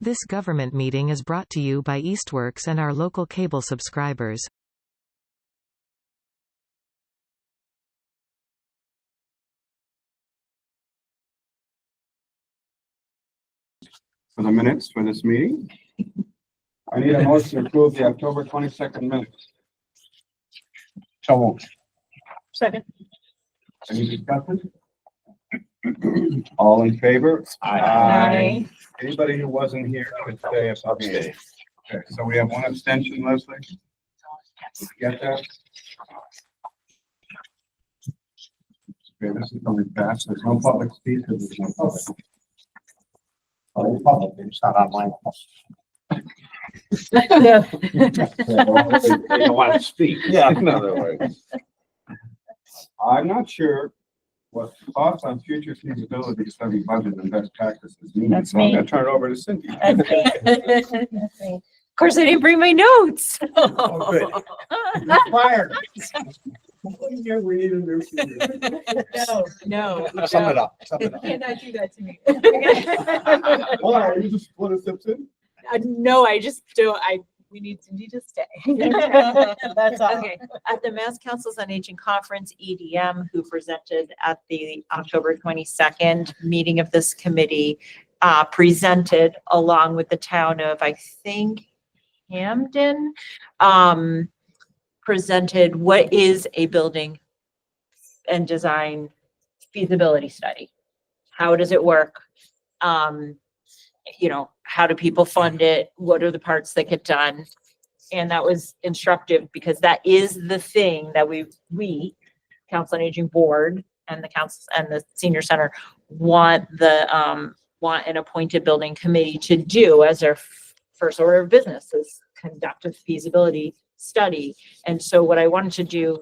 This government meeting is brought to you by Eastworks and our local cable subscribers. For the minutes for this meeting, I need a motion to approve the October 22nd minutes. So moved. Second. Any discussion? All in favor? Aye. Anybody who wasn't here could stay abstained. Okay, so we have one abstention, Leslie. Did you get that? Okay, this is coming fast. There's no public speech. There's no public. Oh, public, it's not online. They don't want to speak. Yeah. In other words. I'm not sure what thoughts on future feasibility study budget and best practices mean. That's So I'm me. gonna turn it over to Cindy. Of course, I didn't bring my notes. Fired. No. Sum it up. Sum it up. Cannot do that to me. Why? You just want to Simpson? No, I just don't. We need Cindy to stay. That's all. Okay, at the Mass Councils on Aging Conference, EDM, who presented at the October 22nd meeting of this committee, presented along with the town of, I think, Hampden, presented what is a building and design feasibility study. How does it work? How do people fund it? What are the parts that get done? And that was instructive because that is the thing that we Council on Aging Board and the council and the senior center want an appointed building committee to do as their first order of business, is conduct a feasibility study. And so what I wanted to do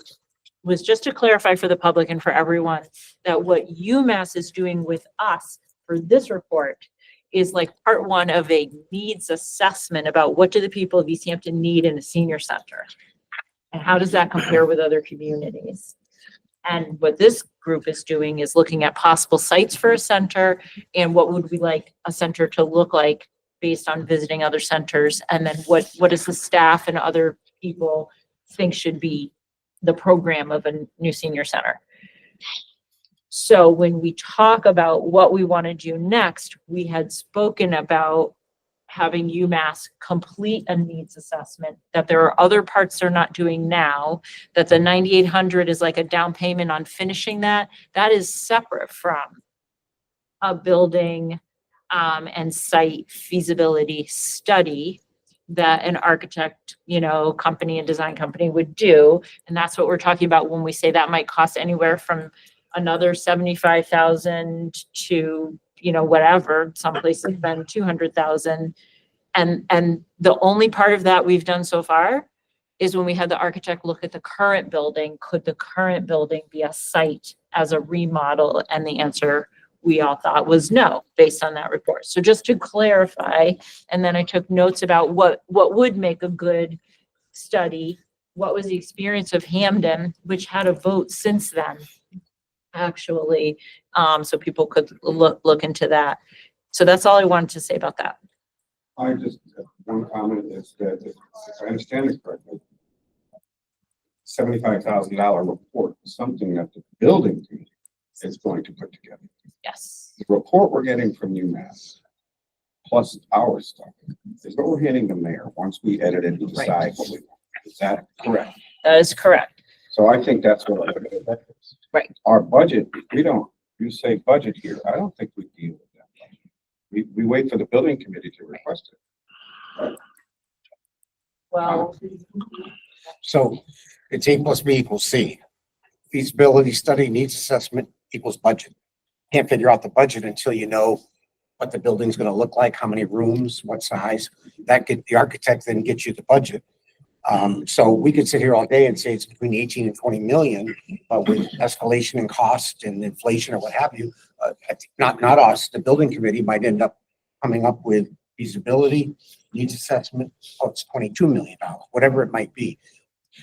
was just to clarify for the public and for everyone that what UMass is doing with us for this report is like part one of a needs assessment about what do the people of Easthampton need in a senior center? And how does that compare with other communities? And what this group is doing is looking at possible sites for a center and what would we like a center to look like based on visiting other centers. And then what does the staff and other people think should be the program of a new senior center? So when we talk about what we want to do next, we had spoken about having UMass complete a needs assessment, that there are other parts they're not doing now, that the 9,800 is like a down payment on finishing that. That is separate from a building and site feasibility study that an architect, company and design company would do. And that's what we're talking about when we say that might cost anywhere from another 75,000 to, whatever, some places spend 200,000. And the only part of that we've done so far is when we had the architect look at the current building, could the current building be a site as a remodel? And the answer we all thought was no, based on that report. So just to clarify, and then I took notes about what would make a good study. What was the experience of Hampden, which had a vote since then, actually, so people could look into that. So that's all I wanted to say about that. I just, one comment is that if I understand it correctly, $75,000 report is something that the building committee is going to put together. Yes. The report we're getting from UMass, plus our stuff, is what we're handing the mayor once we edit it and decide what we want. Is that correct? That is correct. So I think that's what Right. Our budget, you say budget here, I don't think we deal with that budget. We wait for the building committee to request it. Well, So it's A plus B equals C. Feasibility study, needs assessment equals budget. Can't figure out the budget until you know what the building's gonna look like, how many rooms, what size. The architect then gets you the budget. So we could sit here all day and say it's between 18 and 20 million, but with escalation in cost and inflation or what have you, not us, the building committee might end up coming up with feasibility, needs assessment, it's $22 million, whatever it might be.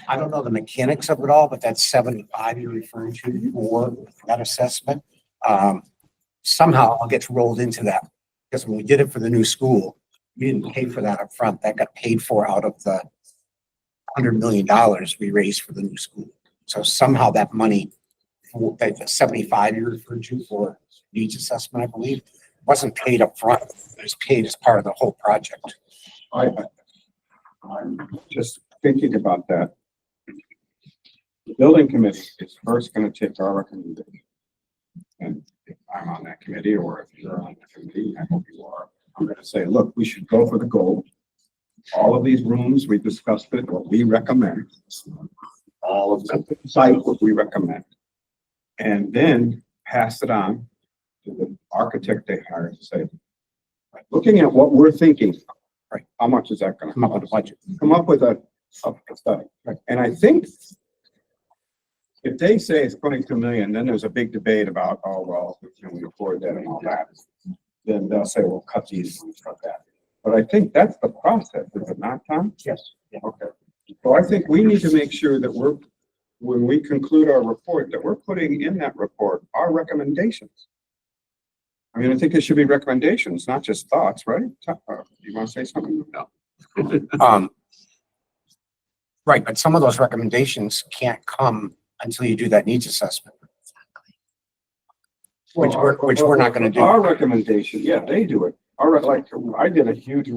I don't know the mechanics of it all, but that's 75 you're referring to for that assessment. Somehow it gets rolled into that, because when we did it for the new school, we didn't pay for that up front. That got paid for out of the $100 million we raised for the new school. So somehow that money, that the 75 you referred to for needs assessment, I believe, wasn't paid up front. It was paid as part of the whole project. I'm just thinking about that. The building committee is first gonna take our recommendation. And if I'm on that committee, or if you're on the committee, I hope you are, I'm gonna say, look, we should go for the goal. All of these rooms, we discussed it, what we recommend. All of the site, what we recommend. And then pass it on to the architect they hired to say, looking at what we're thinking, right, how much is that gonna Come up with a budget. come up with a study. And I think if they say it's 22 million, then there's a big debate about, oh, well, can we afford that and all that? Then they'll say, well, cut these and cut that. But I think that's the process, is it not, Tom? Yes. Okay. So I think we need to make sure that when we conclude our report, that we're putting in that report our recommendations. I mean, I think it should be recommendations, not just thoughts, right? You want to say something? No. Right, but some of those recommendations can't come until you do that needs assessment. Which we're not gonna do. Our recommendation, yeah, they do it. Like, I did a huge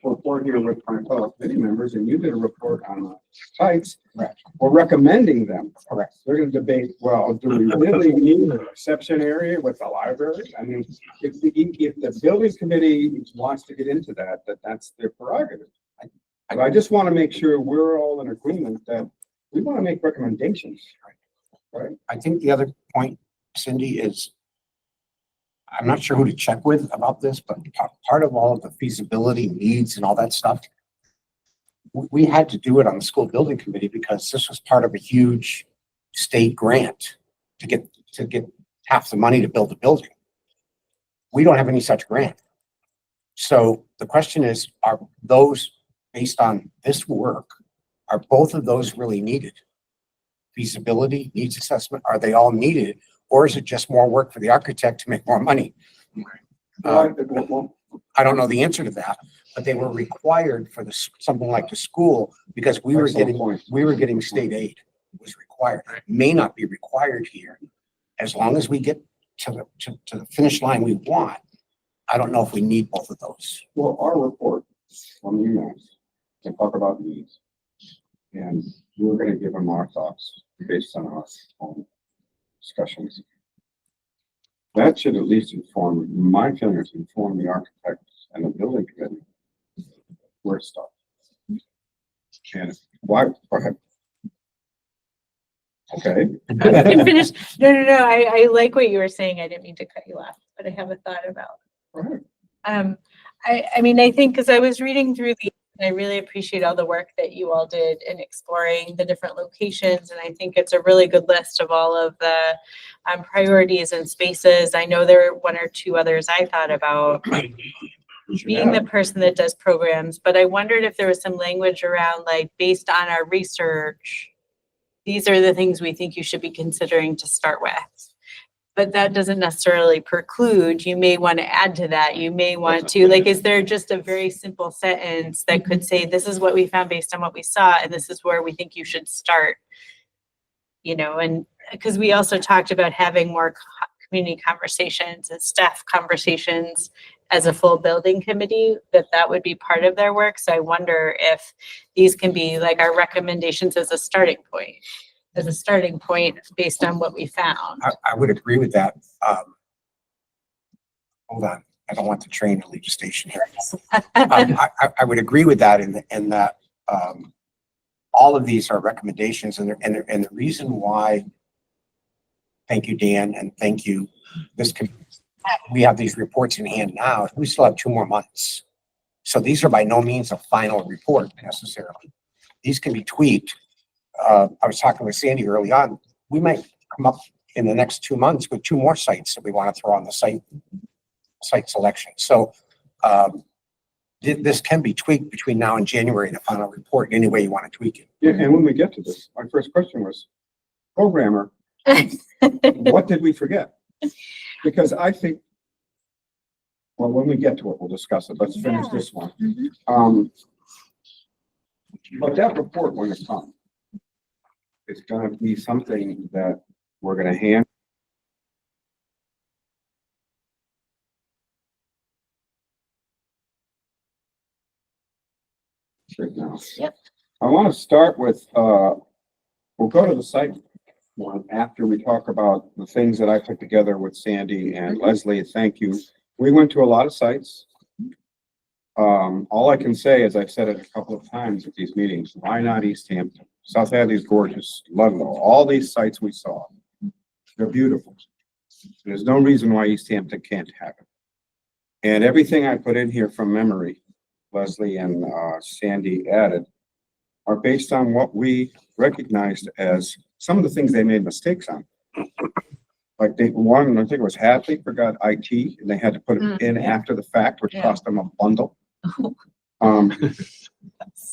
report here with my fellow committee members, and you did a report on the sites. Correct. We're recommending them. Correct. They're gonna debate, well, do we really need an exception area with the library? I mean, if the building committee wants to get into that, that's their prerogative. But I just want to make sure we're all in agreement that we want to make recommendations. Right? I think the other point, Cindy, is I'm not sure who to check with about this, but part of all of the feasibility needs and all that stuff, we had to do it on the school building committee because this was part of a huge state grant to get half the money to build the building. We don't have any such grant. So the question is, are those, based on this work, are both of those really needed? Feasibility, needs assessment, are they all needed? Or is it just more work for the architect to make more money? I don't know the answer to that, but they were required for something like the school because we were getting state aid. It was required. It may not be required here. As long as we get to the finish line we want, I don't know if we need both of those. Well, our report from you guys can talk about needs. And we're going to give them our thoughts based on our own discussions. That should at least inform, my feeling is inform the architects and the building committee where stuff. And why, go ahead. Okay. You finished. No. I like what you were saying. I didn't mean to cut you off, but I have a thought about. I mean, I think because I was reading through these, and I really appreciate all the work that you all did in exploring the different locations. And I think it's a really good list of all of the priorities and spaces. I know there are one or two others I thought about being the person that does programs, but I wondered if there was some language around, like, based on our research, these are the things we think you should be considering to start with. But that doesn't necessarily preclude, you may want to add to that. You may want to, like, is there just a very simple sentence that could say, this is what we found based on what we saw, and this is where we think you should start, you know? And because we also talked about having more community conversations and staff conversations as a full building committee, that would be part of their work. So I wonder if these can be like our recommendations as a starting point. Based on what we found. I would agree with that. Hold on, I don't want the train to leave the station here. I would agree with that in that all of these are recommendations, and the reason why. Thank you, Dan, and thank you. We have these reports in hand now. We still have 2 more months, so these are by no means a final report necessarily. These can be tweaked. I was talking with Sandy early on. We might come up in the next 2 months with 2 more sites that we want to throw on the site selection. So this can be tweaked between now and January, the final report, any way you want to tweak it. Yeah, and when we get to this, my first question was, programmer, what did we forget? Because I think Well, when we get to it, we'll discuss it. Let's finish Yeah. this one. Mhm. But that report, when it comes, it's gonna be something that we're gonna hand. Right now. Yep. I want to start with, we'll go to the site one after we talk about the things that I put together with Sandy and Leslie. Thank you. We went to a lot of sites. All I can say is I've said it a couple of times at these meetings, why not Easthampton? South Hadley's gorgeous, Ludlow, all these sites we saw, they're beautiful. There's no reason why Easthampton can't have it. And everything I put in here from memory, Leslie and Sandy added, are based on what we recognized as some of the things they made mistakes on. Like one, I think it was Hadley forgot IT, and they had to put it in after the fact, which Yeah. cost them a bundle.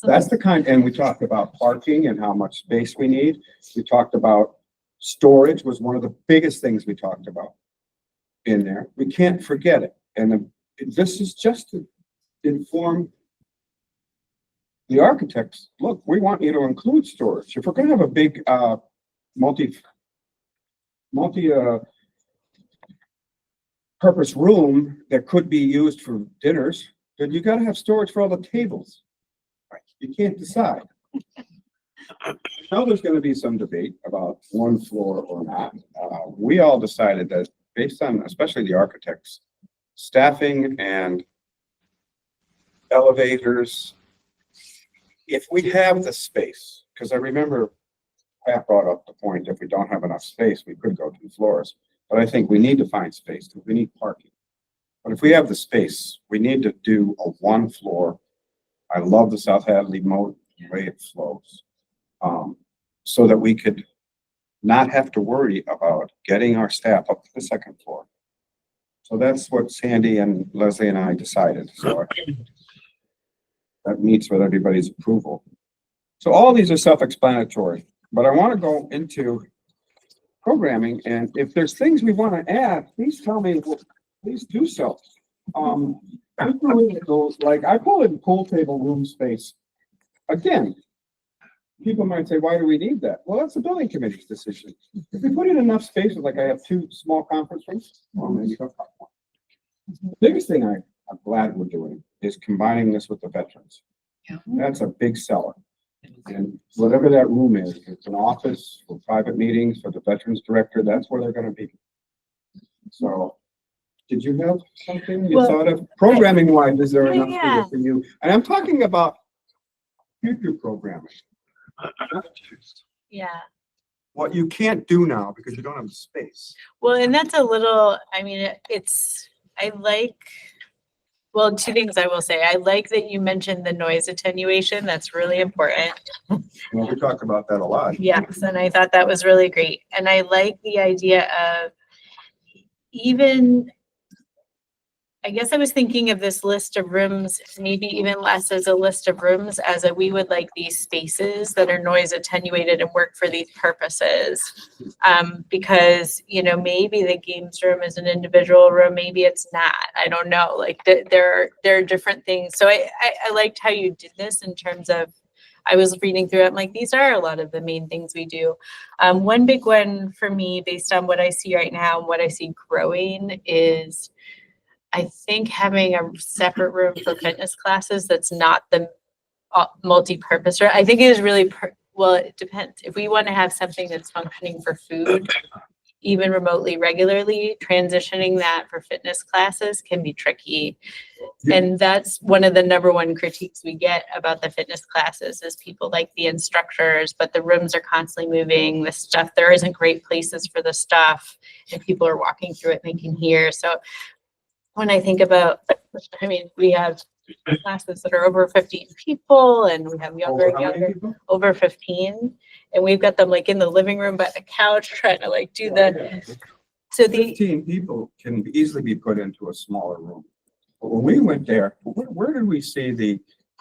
That's the kind, and we talked about parking and how much space we need. We talked about storage was one of the biggest things we talked about in there. We can't forget it. And this is just to inform the architects, look, we want you to include storage. If we're gonna have a big, multi purpose room that could be used for dinners, then you gotta have storage for all the tables. You can't decide. Now there's gonna be some debate about one floor or not. We all decided that based on, especially the architects, staffing and elevators, if we have the space, because I remember Pat brought up the point, if we don't have enough space, we could go 2 floors. But I think we need to find space because we need parking. But if we have the space, we need to do a 1 floor. I love the South Hadley mode, the way it flows. So that we could not have to worry about getting our staff up to the 2nd floor. So that's what Sandy and Leslie and I decided. So that meets with everybody's approval. So all these are self-explanatory, but I want to go into programming, and if there's things we want to add, please tell me, please do so. Like I call it pool table room space. Again, people might say, why do we need that? Well, that's the building committee's decision. If we put in enough spaces, like I have 2 small conference rooms, well, maybe go for 1. The biggest thing I'm glad we're doing is combining this with the veterans. Yeah. That's a big seller. And whatever that room is, if it's an office for private meetings for the veterans director, that's where they're gonna be. So, did you have something you Well, thought of? Programming wise, is there enough Yeah. for you? And I'm talking about future programming. Yeah. What you can't do now because you don't have the space. Well, and that's a little, I mean, I like, well, 2 things I will say. I like that you mentioned the noise attenuation. That's really important. Well, we talk about that a lot. Yes, and I thought that was really great. And I like the idea of even, I guess I was thinking of this list of rooms, maybe even less as a list of rooms, as we would like these spaces that are noise attenuated and work for these purposes. Because, maybe the games room is an individual room, maybe it's not. I don't know. Like there are different things. So I liked how you did this in terms of, I was reading through it, I'm like, these are a lot of the main things we do. One big one for me, based on what I see right now and what I see growing, is I think having a separate room for fitness classes that's not the multi-purpose room. I think it is really, well, it depends. If we want to have something that's functioning for food, even remotely, regularly, transitioning that for fitness classes can be tricky. And that's one of the #1 critiques we get about the fitness classes is people like the instructors, but the rooms are constantly moving, the stuff, there isn't great places for the stuff, and people are walking through it, they can hear. So when I think about, I mean, we have classes that are over 15 people and we have younger and younger, over 15. And we've got them like in the living room by the couch trying to like do the, so the 15 people can easily be put into a smaller room. But when we went there, where did we see the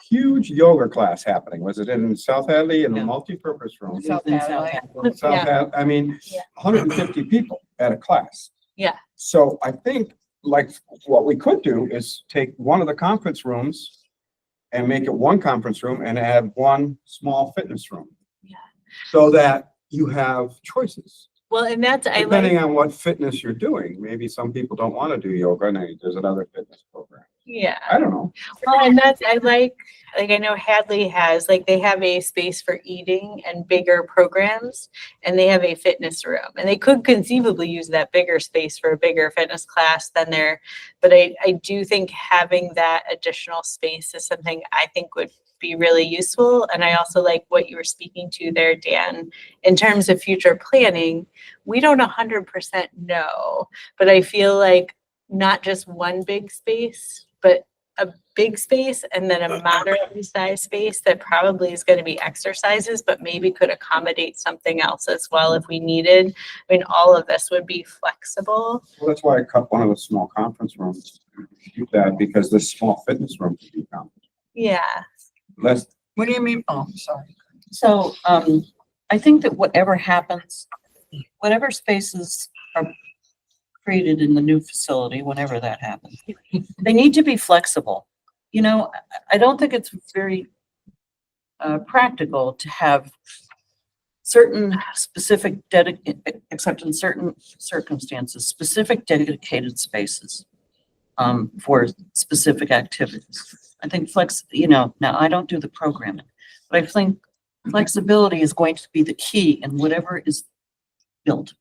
huge yoga class happening? Was it in South Hadley in the multi-purpose room? South Hadley. South Hadley, I mean, Yeah. 150 people at a class. Yeah. So I think like, what we could do is take one of the conference rooms and make it one conference room and add one small fitness room. Yeah. So that you have choices. Well, and that's, I Depending like, on what fitness you're doing, maybe some people don't want to do yoga and there's another fitness program. yeah. I don't know. Well, and that's, I like I know Hadley has, like, they have a space for eating and bigger programs, and they have a fitness room, and they could conceivably use that bigger space for a bigger fitness class than their, but I do think having that additional space is something I think would be really useful. And I also like what you were speaking to there, Dan, in terms of future planning. We don't 100% know, but I feel like not just one big space, but a big space and then a moderately sized space that probably is going to be exercises, but maybe could accommodate something else as well if we needed. I mean, all of this would be flexible. Well, that's why I cut one of the small conference rooms. Do that because this small fitness room can be conference. Yeah. Less, What do you mean? Oh, sorry. So, I think that whatever happens, whatever spaces are created in the new facility, whenever that happens, they need to be flexible. You know, I don't think it's very practical to have certain specific except in certain circumstances, specific dedicated spaces for specific activities. I think now I don't do the programming, but I think flexibility is going to be the key in whatever is built.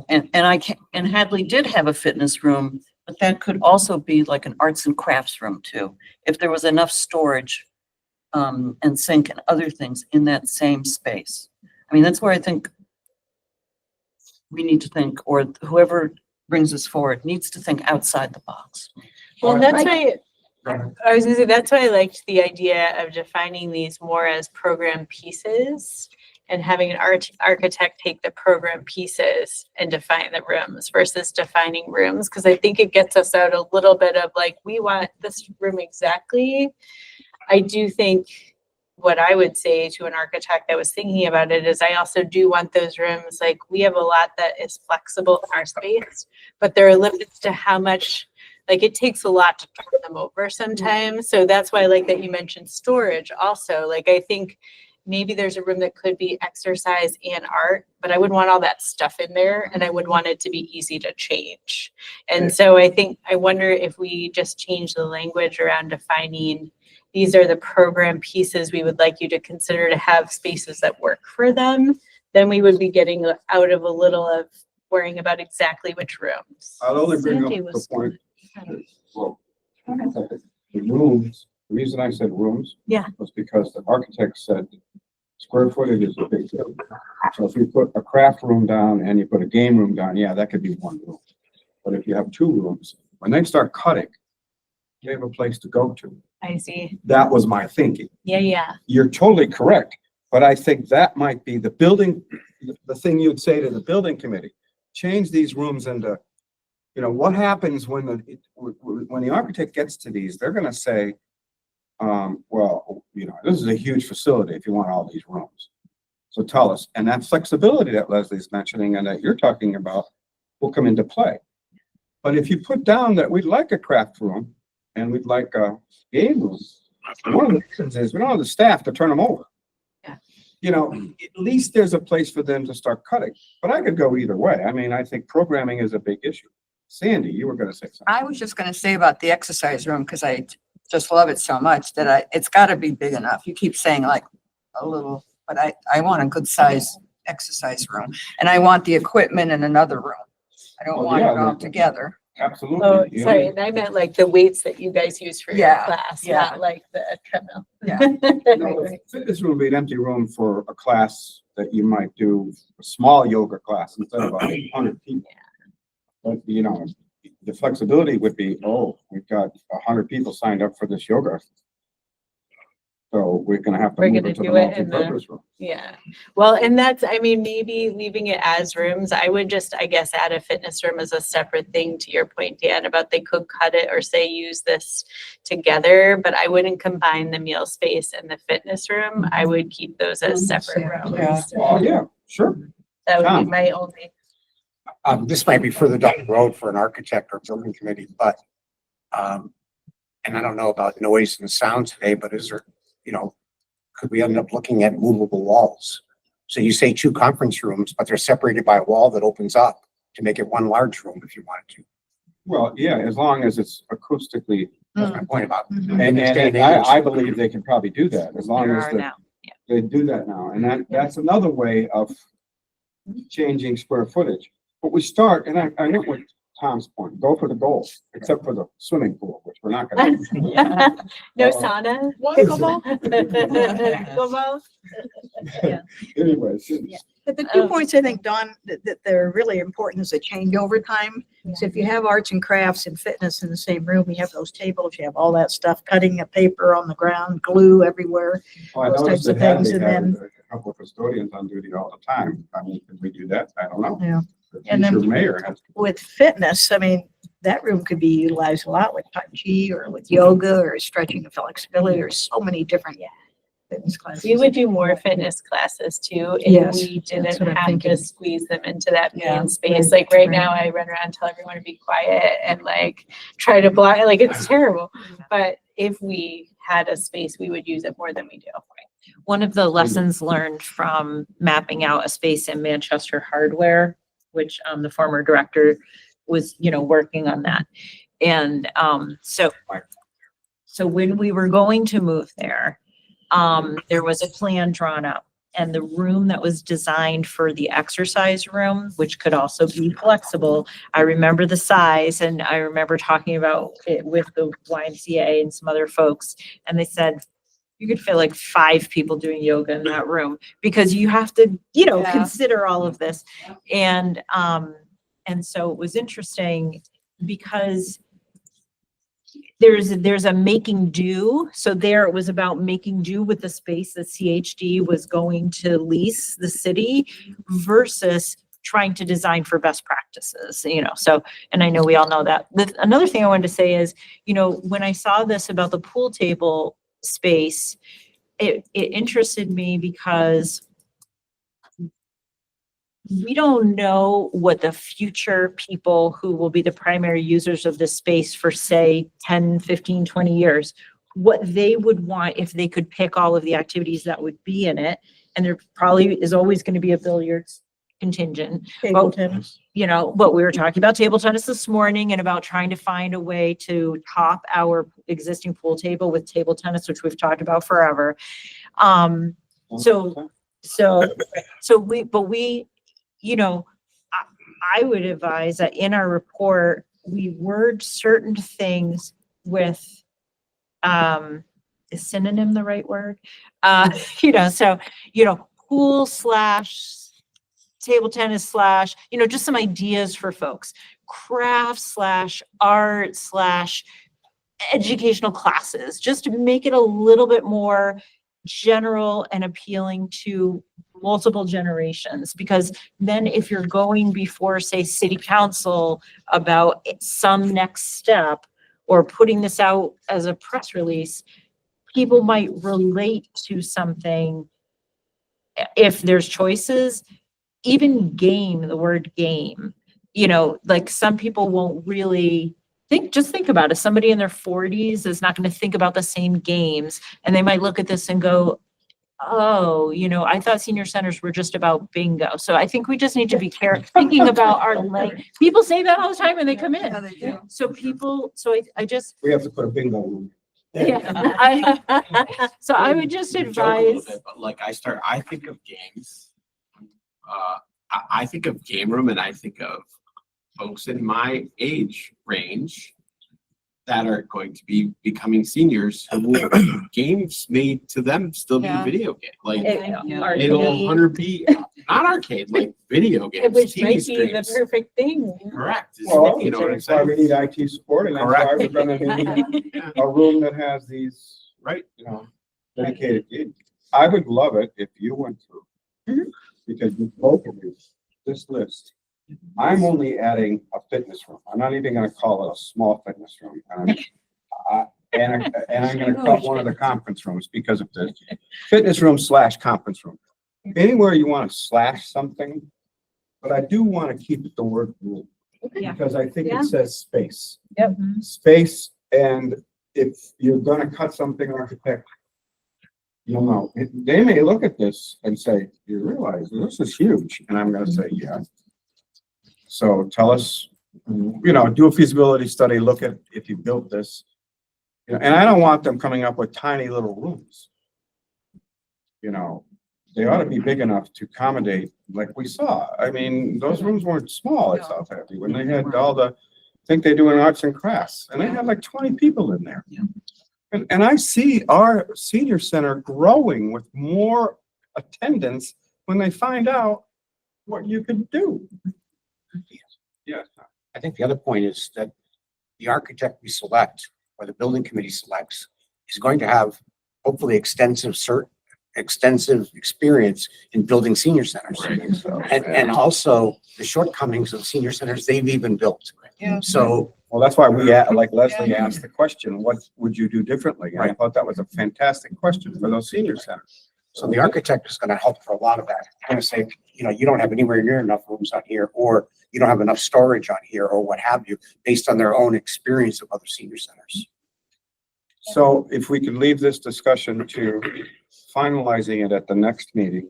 And Hadley did have a fitness room, but that could also be like an arts and crafts room too, if there was enough storage and sink and other things in that same space. I mean, that's where I think we need to think, or whoever brings us forward needs to think outside the box. Well, that's why Go ahead. I was gonna say, that's why I liked the idea of defining these more as program pieces and having an architect take the program pieces and define the rooms versus defining rooms. Cause I think it gets us out a little bit of like, we want this room exactly. I do think what I would say to an architect that was thinking about it is I also do want those rooms, like we have a lot that is flexible in our space, but there are limits to how much, like it takes a lot to turn them over sometimes. So that's why I like that you mentioned storage also. Like I think maybe there's a room that could be exercise and art, but I wouldn't want all that stuff in there and I would want it to be easy to change. And so I wonder if we just change the language around defining these are the program pieces we would like you to consider to have spaces that work for them, then we would be getting out of a little of worrying about exactly which rooms. I'll only bring Sandy up the was- point. Well, the rooms, the reason I said rooms. Yeah. Was because the architect said square footage is a big deal. So if you put a craft room down and you put a game room down, yeah, that could be one room. But if you have two rooms, when they start cutting, you have a place to go to. I see. That was my thinking. Yeah. You're totally correct, but I think that might be the thing you'd say to the building committee. Change these rooms into, what happens when the architect gets to these, they're gonna say, this is a huge facility if you want all these rooms. So tell us, and that flexibility that Leslie's mentioning and that you're talking about will come into play. But if you put down that we'd like a craft room and we'd like a game room, one of the reasons is we don't have the staff to turn them over. Yeah. At least there's a place for them to start cutting, but I could go either way. I mean, I think programming is a big issue. Sandy, you were gonna say something. I was just gonna say about the exercise room, because I just love it so much that it's gotta be big enough. You keep saying like a little, but I want a good size exercise room. And I want the equipment in another room. I don't want it all together. Absolutely. Oh, You know, sorry. And I meant like the weights that you guys use for your Yeah, class, yeah. not like the treadmill. Yeah. the fitness room would be an empty room for a class that you might do, a small yoga class instead of 100 people. But, the flexibility would be, we've got 100 people signed up for this yoga. So we're gonna have to We're move gonna it to the do it in the- multi-purpose room. Yeah. Well, and maybe leaving it as rooms, I would just, I guess, add a fitness room as a separate thing to your point, Dan, about they could cut it or say use this together, but I wouldn't combine the meal space and the fitness room. I would keep those as separate rooms. Oh, yeah, sure. That would Tom. be my only. This might be further down the road for an architect or building committee, but, and I don't know about noise and sound today, but is there, could we end up looking at movable walls? So you say 2 conference rooms, but they're separated by a wall that opens up to make it one large room if you wanted to. Well, yeah, as long as it's acoustically, That's my point about. and I believe they can probably do that, as long There as are they, now. they do that now, and that's another way of changing square footage. But we start, and I went with Tom's point, go for the goal, except for the swimming pool, which we're not gonna do. No sauna? Pickleball? Pickleball? Anyways, But the 2 points I think, Dawn, that they're really important is the changeover time. So if you have arts and crafts and fitness in the same room, you have those tables, you have all that stuff, cutting of paper on the ground, glue everywhere. well, I Those noticed types of that Hadley things, and had then- a couple of custodians on duty all the time. I mean, can we do that? I don't know. Yeah. The And then- future mayor has. With fitness, I mean, that room could be utilized a lot with Tai Chi or with yoga or stretching and flexibility. There's so many different fitness classes. We would do more fitness classes too, if Yes, we that's didn't what I'm have thinking. to squeeze them into that Yeah, main space. right, Like right right. now, I run around, tell everyone to be quiet and like try to block, like it's terrible. But if we had a space, we would use it more than we do. One of the lessons learned from mapping out a space in Manchester Hardware, which the former director was, working on that. And so when we were going to move there was a plan drawn up, and the room that was designed for the exercise room, which could also be flexible, I remember the size, and I remember talking about it with the YMCA and some other folks, and they said, you could feel like 5 people doing yoga in that room, because you have to, Yeah. consider all of this. And so it was interesting because there's a making do. So there it was about making do with the space that CHD was going to lease the city versus trying to design for best practices, so, and I know we all know that. Another thing I wanted to say is, when I saw this about the pool table space, it interested me because we don't know what the future people who will be the primary users of this space for, say, 10, 15, 20 years, what they would want if they could pick all of the activities that would be in it. And there probably is always going to be a billiards contingent. Table tennis. But we were talking about table tennis this morning and about trying to find a way to top our existing pool table with table tennis, which we've talked about forever. I would advise that in our report, we word certain things with, is synonym the right word? Pool / table tennis / just some ideas for folks. Craft / art / educational classes, just to make it a little bit more general and appealing to multiple generations. Because then if you're going before, say, city council about some next step or putting this out as a press release, people might relate to something if there's choices. Even the word game, like some people won't really think about it. Somebody in their 40s is not going to think about the same games, and they might look at this and go, oh, I thought senior centers were just about bingo. So I think we just need to be thinking about our people say that all the time when they come Yeah, in. they do. So I just, We have to put a bingo room. so I would just We joke a little advise. bit, but like I think of games. I think of game room, and I think of folks in my age range that are going to be becoming seniors who will games made to them still be Yeah. video game. Like Arcade. it'll 100 be not arcade, like video games, Which TV might be the streams. perfect thing. Correct. Well, You know what I'm that's why we saying? need IT support, and that's why Correct. we're gonna need Yeah. a room that has these, Right. dedicated gigs. I would love it if you went through. Mhm. Because you both of you, this list, I'm only adding a fitness room. I'm not even gonna call it a small fitness room. And I'm gonna cut one of the conference rooms because of the fitness room / conference room. Anywhere you wanna slash something, but I do want to keep the word room. Yeah. Because I think Yeah. it says space. Yep. Space, and if you're gonna cut something architect, you'll know. They may look at this and say, you realize this is huge, and I'm gonna say, yeah. So tell us, do a feasibility study, look at if you built this. And I don't want them coming up with tiny little rooms. They ought to be big enough to accommodate, like we saw. I mean, those rooms weren't small at Southampton when they had all the, I think they do in arts and crafts, and they had like 20 people in there. Yeah. And I see our senior center growing with more attendance when they find out what you can do. Yeah. I think the other point is that the architect we select or the building committee selects is going to have hopefully extensive experience in building senior centers. And also the shortcomings of senior centers they've even built. Yeah. So, Well, that's why like Leslie asked the question, what would you do differently? And I thought that was a fantastic question for those senior centers. so the architect is going to help for a lot of that. They're going to say, you don't have anywhere near enough rooms on here, or you don't have enough storage on here, or what have you, based on their own experience of other senior centers. So if we could leave this discussion to finalizing it at the next meeting,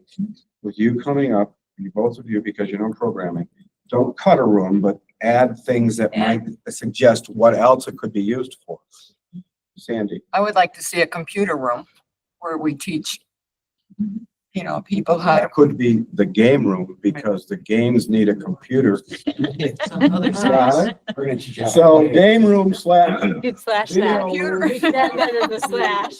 with you coming up, both of you, because you know programming, don't cut a room, but add things that might suggest what else it could be used for. Sandy? I would like to see a computer room where we teach, people how to. That could be the game room, because the games need a computer. Some other Right? We're going to teach you how to So play it. game room slash. You'd slash Video that. room. That is a slash.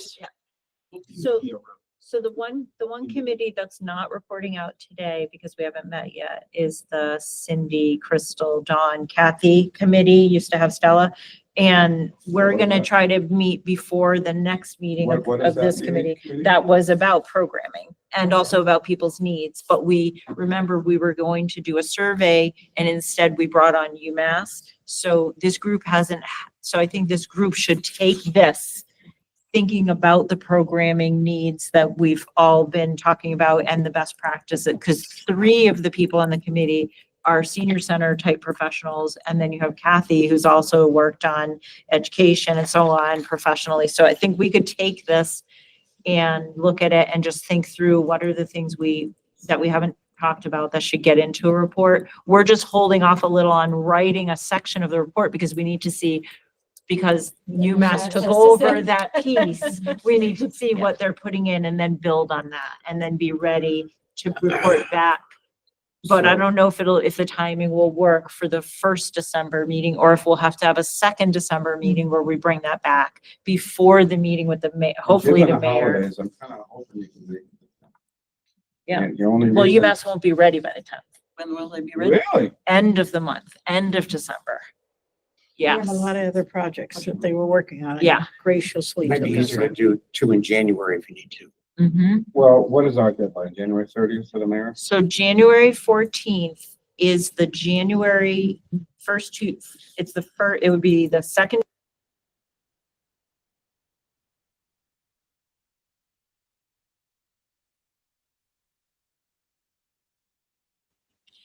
So the one committee that's not reporting out today, because we haven't met yet, is the Cindy, Crystal, Dawn, Kathy committee. Used to have Stella. And we're What gonna about- try to meet before the next meeting of What is that this meeting? committee. That was about programming and also about people's needs. But we were going to do a survey, and instead we brought on UMass. So this group so I think this group should take this, thinking about the programming needs that we've all been talking about and the best practices, because 3 of the people on the committee are senior center type professionals. And then you have Kathy, who's also worked on education and so on professionally. So I think we could take this and look at it and just think through what are the things that we haven't talked about that should get into a report. We're just holding off a little on writing a section of the report because we need to see, because UMass took over that piece. We need to see what they're putting in and then build on that and then be ready to report back. But I don't know if the timing will work for the first December meeting, or if we'll have to have a second December meeting where we bring that back before the meeting with the mayor, hopefully Given the mayor. holidays, I'm kind of hoping you can make it. Yeah. And the only Well, reason- UMass won't be ready by the 10th, When will they be ready? Really? end of the month, end of December. They have Yes. a lot of other projects that they were working on. and Yeah. Graciously. It might be took us easier to do 2 in January if you need to. Mhm. Well, what is our deadline? January 30th for the mayor? So January 14th is the January first two, it would be the second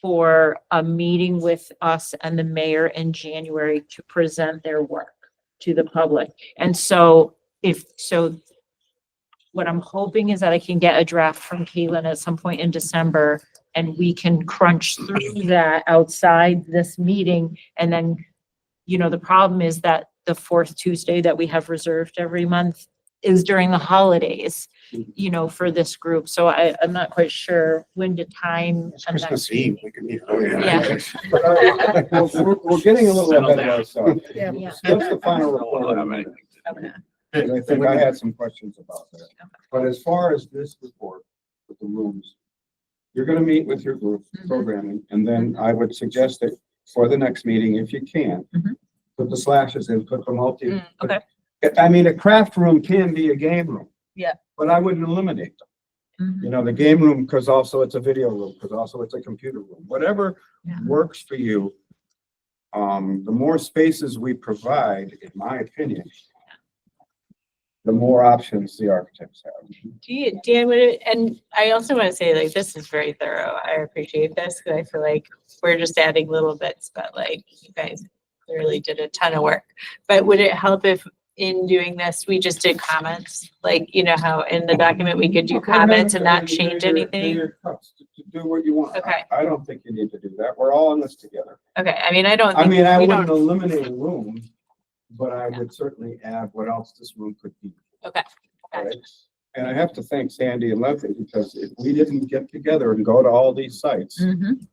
for a meeting with us and the mayor in January to present their work to the public. And so what I'm hoping is that I can get a draft from Caitlin at some point in December, and we can crunch through that outside this meeting. And then, the problem is that the 4th Tuesday that we have reserved every month is during the holidays, for this group. So I'm not quite sure when to time. It's a next Christmas Eve. meeting. We could meet earlier. Yeah. We're getting a little ahead of ourselves. Yeah. Yeah. What's the final report? Okay. And I think I had some questions about that. But as far as this report with the rooms, you're gonna meet with your group programming, and then I would suggest that for the next meeting, if you can, Mhm. put the slashes in, put the multi. Okay. I mean, a craft room can be a game room. Yeah. But I wouldn't eliminate them. Mhm. The game room, because also it's a video room, because also it's a computer room, whatever Yeah. works for you. The more spaces we provide, in my opinion, the more options the architects have. Dan, and I also want to say, like, this is very thorough. I appreciate this because I feel like we're just adding little bits, but like you guys clearly did a ton of work. But would it help if in doing this, we just did comments? Like, you know how in the document we could do comments and not change anything? To do what you want. Okay. I don't think you need to do that. We're all in this together. Okay, I mean, I don't. I think mean, I we wouldn't don't- eliminate a room, but I would certainly add what else this room could be. Okay. Right? And I have to thank Sandy and Leslie, because if we didn't get together and go to all these sites, Mhm.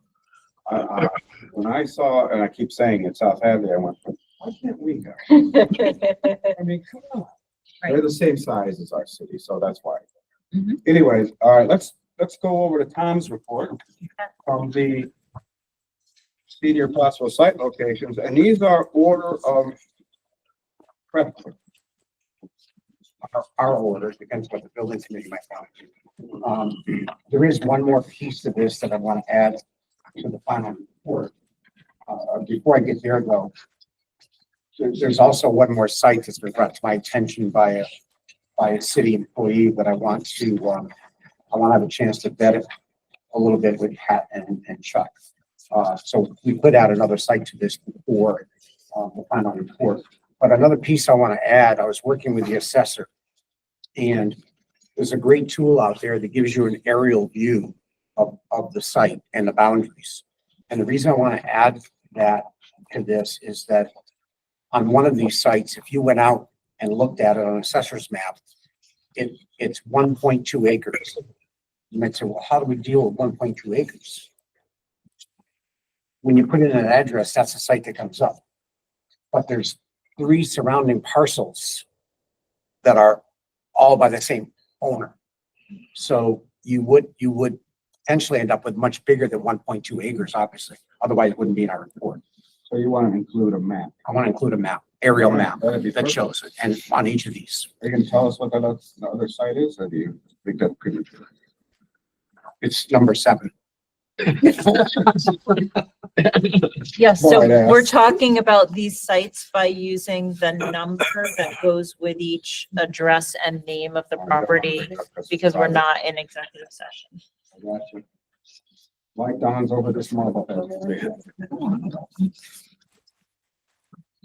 when I saw, and I keep saying it, South Hadley, I went, why can't we go? I mean, come on. They're the same size as our city, so that's why. Mhm. Anyways, all right, let's go over to Tom's report from the senior possible site locations, and these are order of preference. Our order depends what the building committee might want. There is one more piece to this that I want to add to the final report. Before I get there though, there's also one more site that's been brought to my attention by a city employee that I want to have a chance to vet it a little bit with Pat and Chuck. So we put out another site to this before the final report. But another piece I want to add, I was working with the assessor, and there's a great tool out there that gives you an aerial view of the site and the boundaries. And the reason I want to add that to this is that on one of these sites, if you went out and looked at it on an assessor's map, it's 1.2 acres. You might say, well, how do we deal with 1.2 acres? When you put in an address, that's the site that comes up. But there's 3 surrounding parcels that are all by the same owner. So you would potentially end up with much bigger than 1.2 acres, obviously. Otherwise it wouldn't be in our report. So you want to include a map? I want to include a map, aerial map That'd be that perfect. shows it, and on each of these. Are you going to tell us what the other site is, or do you think that's premature? It's number 7. Yes, so Right, we're talking about these sites by using the number that goes with each address and name of the property, because we're not in executive session. I got you. Like Don's over this marble.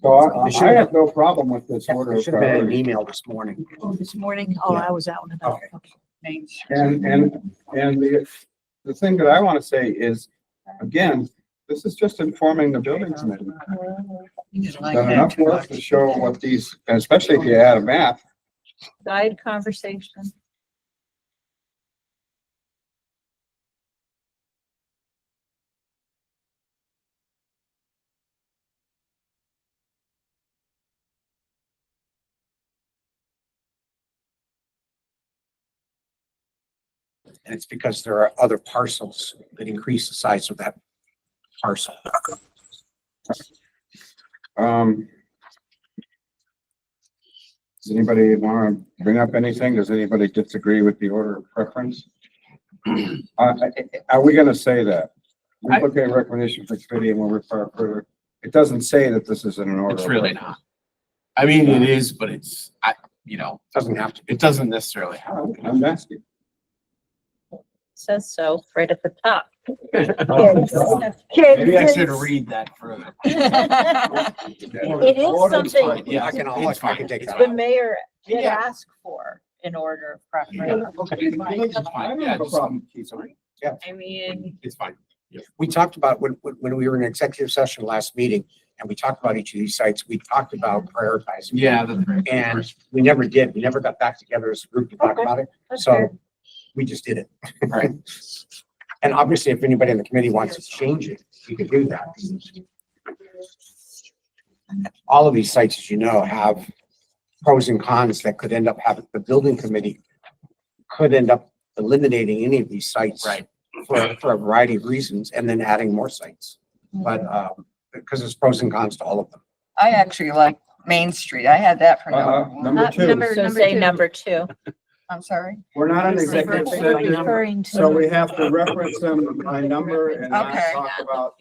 So I have no problem with this order. It of should have been an priority. email this morning. Oh, this morning, oh, I was out and about. Okay. And the thing that I want to say is, again, this is just informing the building committee. Done enough work to show what these, especially if you add a map. Guide conversation. And it's because there are other parcels that increase the size of that parcel. Does anybody want to bring up anything? Does anybody disagree with the order of preference? Are we gonna say that? We look at recommendation for committee and we'll refer further. It doesn't say that this is in an order. It's of really preference. not. I mean, it is, but Doesn't have to. it doesn't necessarily have. I'm asking. Says so right at the top. Maybe I should read that further. It is something Yeah, I can, it's I can fine. take that the out. mayor did Yeah. ask for in order of preference. Okay, it's I fine. don't Yeah, have a just- problem, Keith. I mean, it's fine. We talked about when we were in executive session last meeting and we talked about each of these sites, we talked about prioritizing. Yeah. And we never did. We never got back together as a group to talk Okay. about it. that's So fair. we just did it. Right. And obviously, if anybody in the committee wants to change it, we could do that. All of these sites, as you know, have pros and cons that could end up having, the building committee could end up eliminating any of these sites. Right. For a variety of reasons, and then adding more sites. But, because there's pros and cons to all of them. I actually like Main Street. I had that for number one. Number two, So say number 2. I'm sorry. we're not in executive session, Referring so to. we have to reference them by number and not Okay. talk about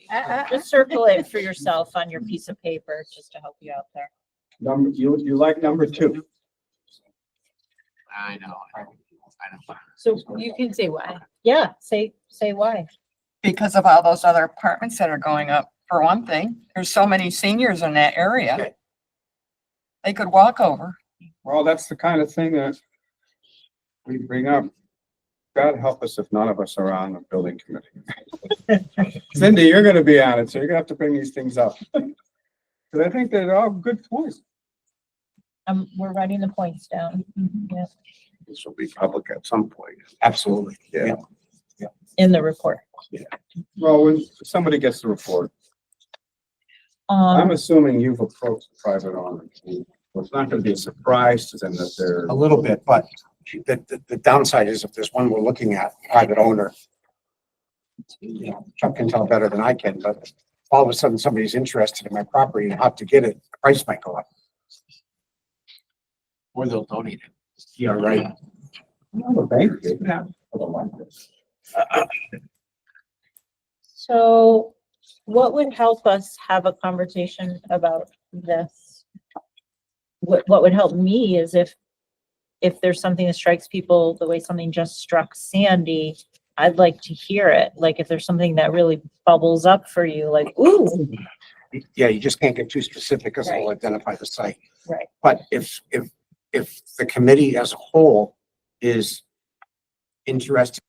Just circle it for yourself on your piece of paper, just to help you out there. number. You like number 2? I know. I know. So you can say why. Yeah, say why. Because of all those other apartments that are going up, for one thing. There's so many seniors in that area. Okay. They could walk over. Well, that's the kind of thing that we bring up. God help us if none of us are on the building committee. Cindy, you're gonna be on it, so you're gonna have to bring these things up. Cause I think they're all good points. We're writing the points down. Yeah, This will be public at some point. Absolutely. Yeah. in the report. Well, when somebody gets the report, I'm assuming you've approached the private owner. It's not gonna be a surprise to them that they're. A little bit, but the downside is if there's one we're looking at, private owner. You know, Chuck can tell better than I can, but all of a sudden somebody's interested in my property and out to get it, the price might go up. Or they'll donate it. Yeah, right. Well, the bank did that for the longest. So what would help us have a conversation about this? What would help me is if there's something that strikes people the way something just struck Sandy, I'd like to hear it. Like if there's something that really bubbles up for you, like, ooh, Yeah, you just can't get too specific because it'll identify the site. right. But if the committee as a whole is interested.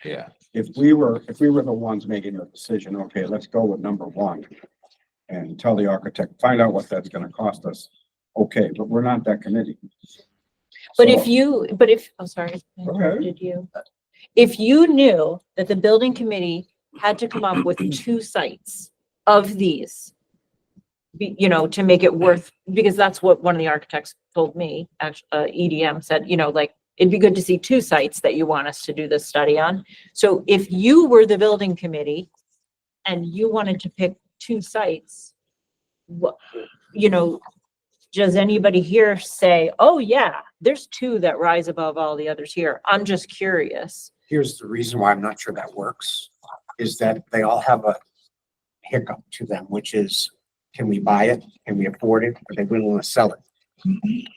Yeah. If we were the ones making the decision, okay, let's go with number one. And tell the architect, find out what that's gonna cost us. Okay, but we're not that committee. But So- I'm sorry, I Okay. interrupted you. If you knew that the building committee had to come up with 2 sites of these, to make it worth, because that's what one of the architects told me, actually, EDM said, like, it'd be good to see 2 sites that you want us to do this study on. So if you were the building committee and you wanted to pick 2 sites, what, does anybody here say, oh yeah, there's 2 that rise above all the others here? I'm just curious. Here's the reason why I'm not sure that works, is that they all have a hiccup to them, which is, can we buy it? Can we afford it? Are they willing to sell it?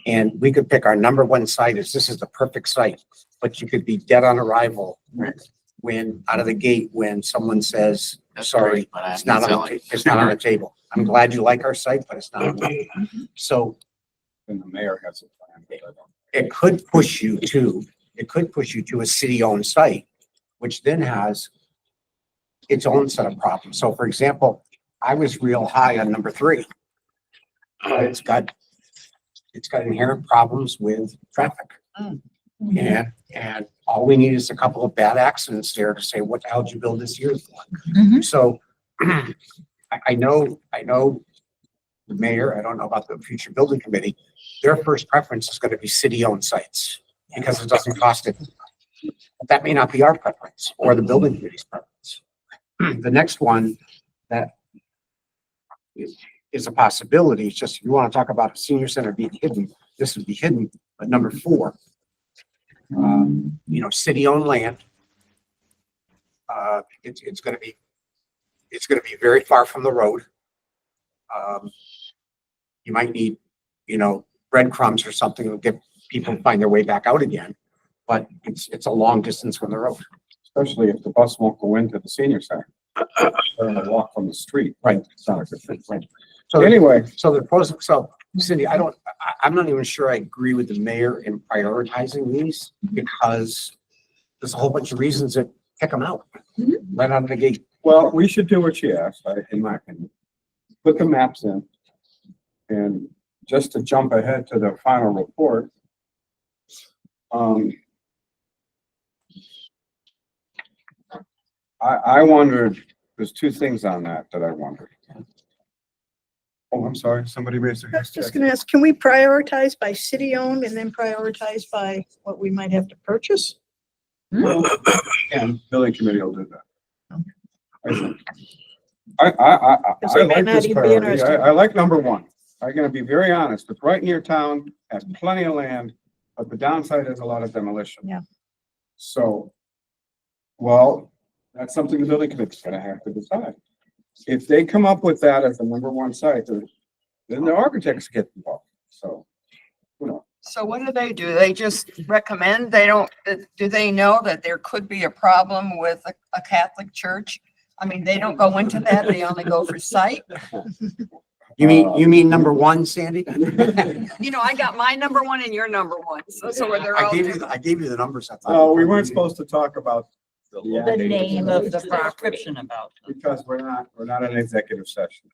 And we could pick our number one site as this is the perfect site, but you could be dead on arrival when out of the gate, when someone says, That's sorry, great, but it's not on, it's not on the table. I'm glad you like our site, but it's not on the table. So And the mayor has a plan. it could push you to a city-owned site, which then has its own set of problems. So for example, I was real high on number 3. It's got inherent problems with traffic. And all we need is a couple of bad accidents there to say, what the hell did you build this year for? Mhm. So I know the mayor, I don't know about the future building committee, their first preference is going to be city-owned sites because it doesn't cost it. But that may not be our preference or the building committee's preference. The next one that is a possibility, it's just if you want to talk about a senior center being hidden, this would be hidden. But number 4, city-owned land. It's going to be very far from the road. You might need, breadcrumbs or something to get people to find their way back out again. But it's a long distance from the road. Especially if the bus won't go into the senior center. They're gonna walk from the street. Right. It's not a good thing. Right. So Anyway, so Cindy, I'm not even sure I agree with the mayor in prioritizing these because there's a whole bunch of reasons that kick them out right out of the gate. well, we should do what she asked, in my opinion. Put the maps in. And just to jump ahead to the final report. I wondered, there's 2 things on that I wondered. Oh, I'm sorry, somebody raised their I hand. was just gonna ask, can we prioritize by city-owned and then prioritize by what we might have to purchase? And building committee will do that. I think. I Because they may like not this even be priority. interested. I like number 1. I'm gonna be very honest. It's right near town, has plenty of land, but the downside is a lot of demolition. Yeah. So, well, That's something the building committee's gonna have to decide. If they come up with that as the number one site, then the architects get involved, so, you know. So what do? They just recommend, they don't, do they know that there could be a problem with a Catholic church? I mean, they don't go into that, they only go for site. You mean number one, Sandy? You know, I got my number one and your number one, so they're all. I gave you the numbers. I thought. Oh, we weren't supposed to talk about The name of the property. Description about them. because we're not in executive session.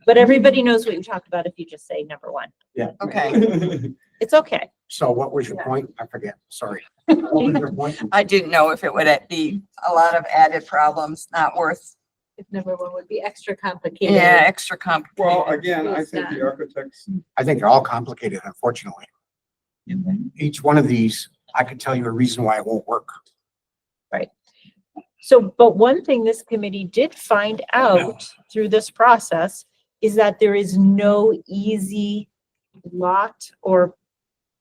But everybody knows what you talked about if you just say number one. Yeah. Okay, It's okay. So what was your point? I forget. Sorry. What was your point? I didn't know if it would be a lot of added problems, not worth, If number one would be extra complicated. yeah, extra complicated. Well, again, I think the architects, I think they're all complicated, unfortunately. Each one of these, I could tell you a reason why it won't work. So, but one thing this committee did find out through this process is that there is no easy lot or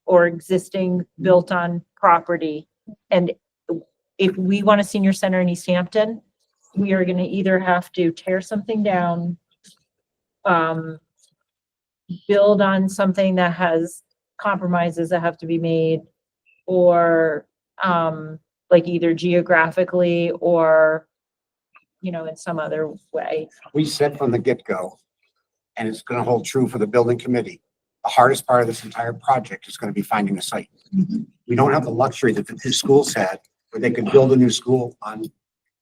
existing built on property. And if we want a senior center in Easthampton, we are gonna either have to tear something down, build on something that has compromises that have to be made, or, like either geographically or, in some other way. We said from the get-go, and it's gonna hold true for the building committee, the hardest part of this entire project is gonna be finding a site. We don't have the luxury that the two schools had, where they could build a new school on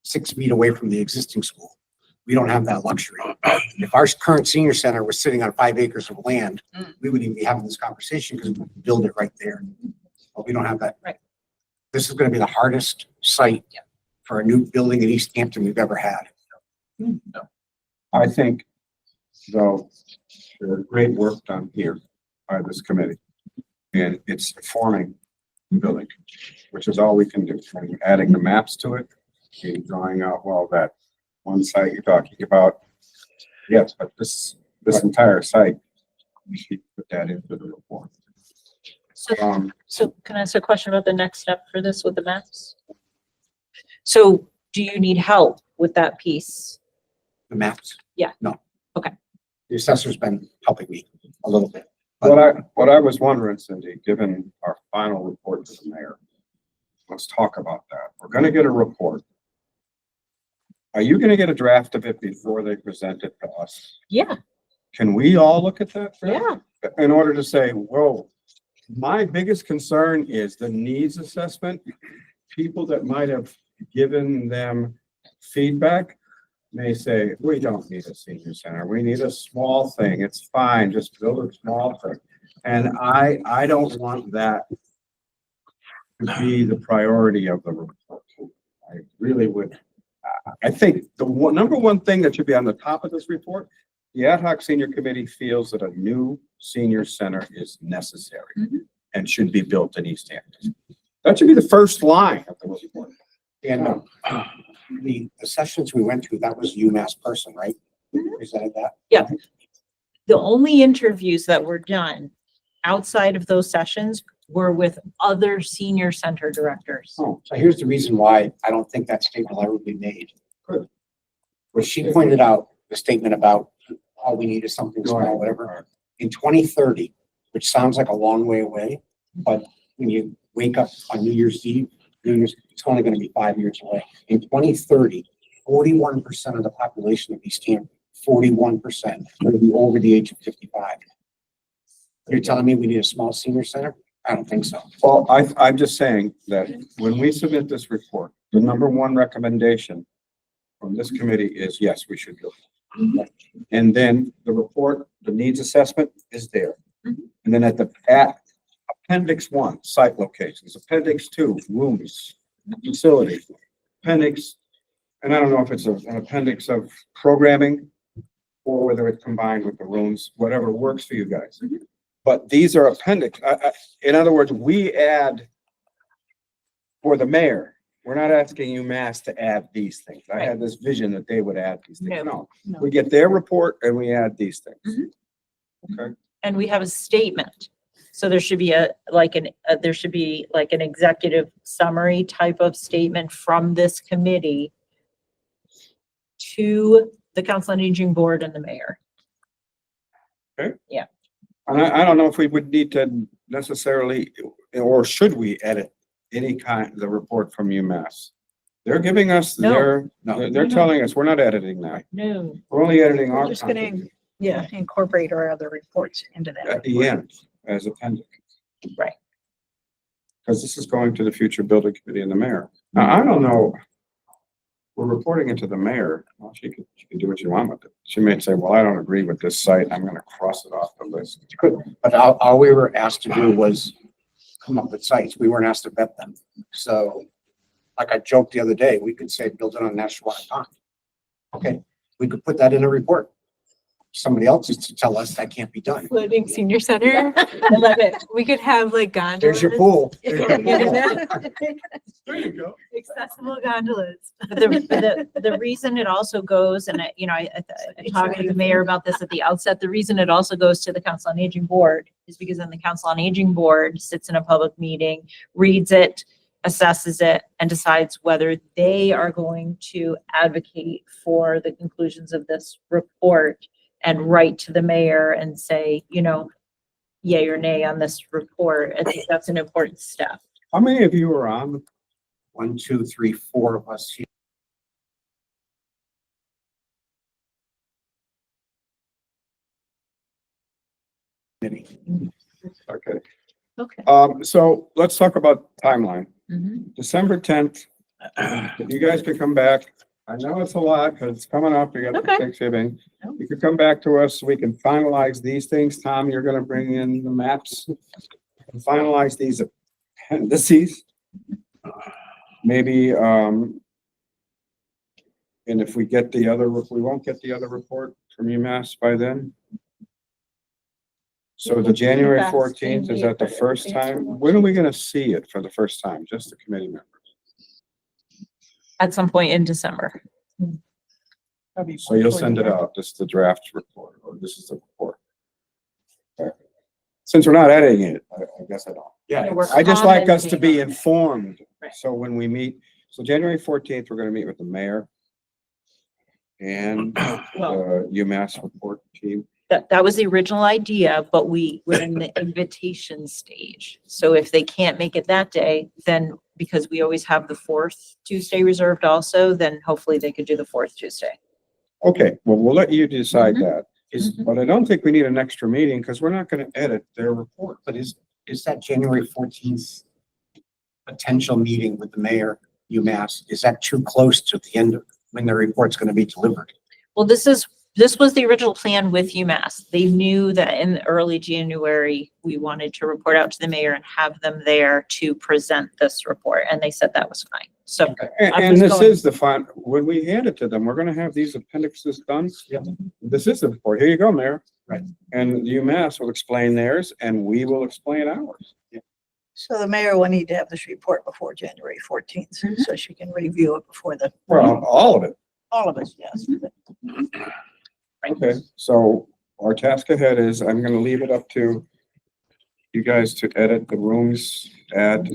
6 feet away from the existing school. We don't have that luxury. If our current senior center was sitting on 5 acres of land, we wouldn't even be having this conversation because we could build it right there. But we don't have that. Right. This is gonna be the hardest site for a new building in Easthampton we've ever had. I think, though, there's great work done here by this committee. And it's informing the building, which is all we can do. And adding the maps to it, and drawing out, well, that one site you're talking about. Yes, but this entire site, we should put that into the report. So can I ask a question about the next step for this with the maps? So do you need help with that piece? The maps. Yeah. No. Okay. The assessor's been helping me a little bit. What I was wondering, Cindy, given our final report to the mayor, let's talk about that. We're gonna get a report. Are you gonna get a draft of it before they present it to us? Yeah, Can we all look at that? draft? yeah. In order to say, whoa, my biggest concern is the needs assessment. People that might have given them feedback may say, we don't need a senior center. We need a small thing. It's fine. Just build a small thing. And I don't want that to be the priority of the report. I really would. I think the number one thing that should be on the top of this report, the ad hoc senior committee feels that a new senior center is necessary and should be built in Easthampton. That should be the first line of the report. And the sessions we went to, that was a UMass person, right? Presented that? Yeah. The only interviews that were done outside of those sessions were with other senior center directors. Oh, so here's the reason why I don't think that statement will ever be made. Where she pointed out the statement about all we need is something small, whatever. In 2030, which sounds like a long way away, but when you wake up on New Year's Eve, it's only going to be 5 years away. In 2030, 41% of the population of Easthampton, 41% will be over the age of 55. You're telling me we need a small senior center? I don't think so. Well, I'm just saying that when we submit this report, the number one recommendation from this committee is, yes, we should go. And then the report, the needs assessment is there. And then at appendix 1, site locations, appendix 2, rooms, facilities, appendix, and I don't know if it's an appendix of programming or whether it's combined with the rooms, whatever works for you guys. But these are appendix. In other words, we add for the mayor. We're not asking UMass to add these things. I had this vision that they would add these things. No, we get their report and we add these things. Okay. And we have a statement. So there should be there should be like an executive summary type of statement from this committee to the Council on Aging Board and the mayor. And I don't know if we would need to necessarily, or should we edit any kind, the report from UMass? They're giving us No. they're telling us we're not editing that. No. We're only editing our We're just gonna, content yeah, incorporate our other reports into that. at the report. end as appendix. Right. Because this is going to the future building committee and the mayor. Now, I don't know. We're reporting it to the mayor. Well, she can do what you want with it. She may say, well, I don't agree with this site. I'm gonna cross it off the list. But all we were asked to do was come up with sites. We weren't asked to vet them. So like I joked the other day, we could say build it on National Pond. Okay, we could put that in a report. Somebody else is to tell us that can't be done. Floating senior center. I love it. We could have like gondolas. There's your pool. There's your pool. There you go. Accessible gondolas. But the reason it also goes, and I talked to the mayor about this at the outset, the reason it also goes to the Council on Aging Board is because then the Council on Aging Board sits in a public meeting, reads it, assesses it, and decides whether they are going to advocate for the conclusions of this report and write to the mayor and say, yay or nay on this report. I think that's an important step. How many of you are on? 1, 2, 3, 4 of us here. Okay. Okay. So let's talk about timeline. Mhm. December 10th. If you guys can come back. I know it's a lot because it's coming up. You got Okay. Thanksgiving. You could come back to us so we can finalize these things. Tom, you're gonna bring in the maps. Finalize these appendices. Maybe, and if we get the other, we won't get the other report from UMass by then. So the January That's 14th, is that the first time? When are we gonna see it for the first time? Just the committee members? At some point in December. So you'll send it out, this is the draft report, or this is the report. Okay. Since we're not editing it, I guess I don't. Yeah. We're I just like us to be commenting on it. informed. Right. So when we meet, so January 14th, we're gonna meet with the mayor and the UMass report team. That was the original idea, but we're in the invitation stage. So if they can't make it that day, then because we always have the fourth Tuesday reserved also, then hopefully they could do the fourth Tuesday. Okay, well, we'll let you decide Mhm. that. Mhm. But I don't think we need an extra meeting because we're not gonna edit their report. But is that January 14th potential meeting with the mayor, UMass, is that too close to the end of when the report's gonna be delivered? Well, this was the original plan with UMass. They knew that in early January, we wanted to report out to the mayor and have them there to present this report, and they said that was fine. So I'm And just this going- is the fun, when we hand it to them, we're gonna have these appendixes done. Yep. This is the report. Here you go, Mayor. Right. And UMass will explain theirs and we will explain ours. So the mayor will need to have this report before January 14th, so she can review it before Well, all of it. all of us, yes. Okay, so our task ahead is, I'm gonna leave it up to you guys to edit the rooms, add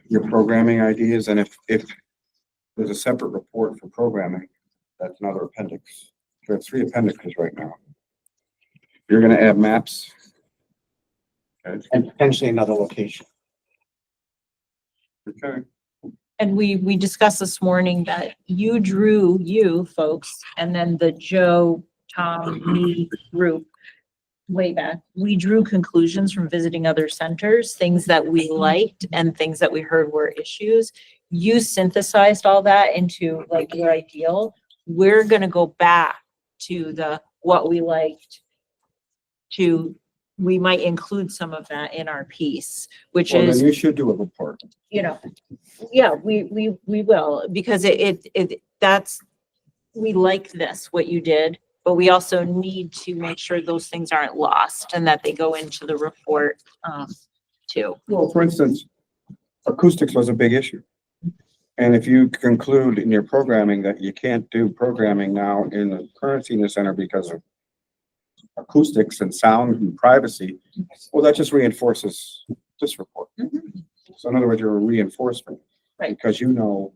your programming ideas, and if there's a separate report for programming, that's another appendix. There are 3 appendixes right now. You're gonna add maps. Okay, And potentially another location. okay. And we discussed this morning that you folks, and then the Joe, Tom, me group way back, we drew conclusions from visiting other centers, things that we liked and things that we heard were issues. You synthesized all that into like your ideal. We're gonna go back to what we liked we might include some of that in our piece, which Well, is, then you should do a report. yeah, we will, because we like this, what you did, but we also need to make sure those things aren't lost and that they go into the report, too. Well, for instance, acoustics was a big issue. And if you conclude in your programming that you can't do programming now in the current senior center because of acoustics and sound and privacy, well, that just reinforces this report. So in other words, you're a reinforcement. Right. Because you know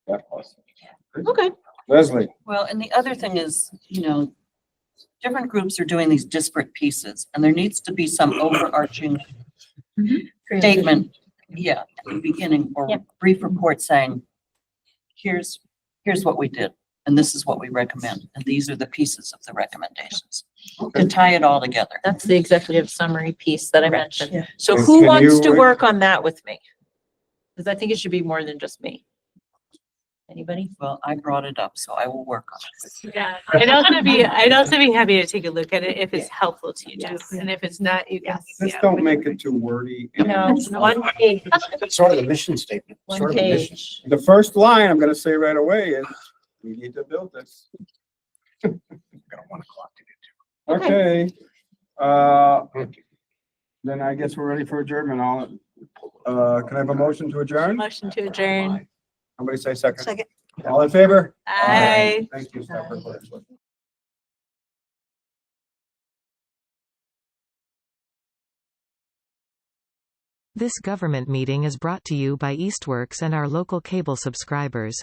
that was. Okay. Leslie, Well, and the other thing is, different groups are doing these disparate pieces, and there needs to be some overarching statement, yeah, at the beginning, or Yep. brief report saying, here's what we did, and this is what we recommend, and these are the pieces of the recommendations. To tie it all together. That's the executive summary piece that I mentioned. Yeah. So And who can wants to you- work on that with me? Because I think it should be more than just me. Anybody? Well, I brought it up, so I will work on it. Yeah, I'd also be happy to take a look at it if it's helpful to you too. Yes. And if it's not, you can. just yeah, don't we- make it too wordy. and- No, one page, It's sort of the mission statement. one Sort of the mission. page. The first line I'm gonna say right away is, we need to build this. Got 1 o'clock to get to. Okay, then I guess we're ready for adjournment. Can I have a motion to adjourn? Motion to adjourn. Somebody say second. Second. All in favor? Aye. Thank you, Stephanie. This government meeting is brought to you by Eastworks and our local cable subscribers.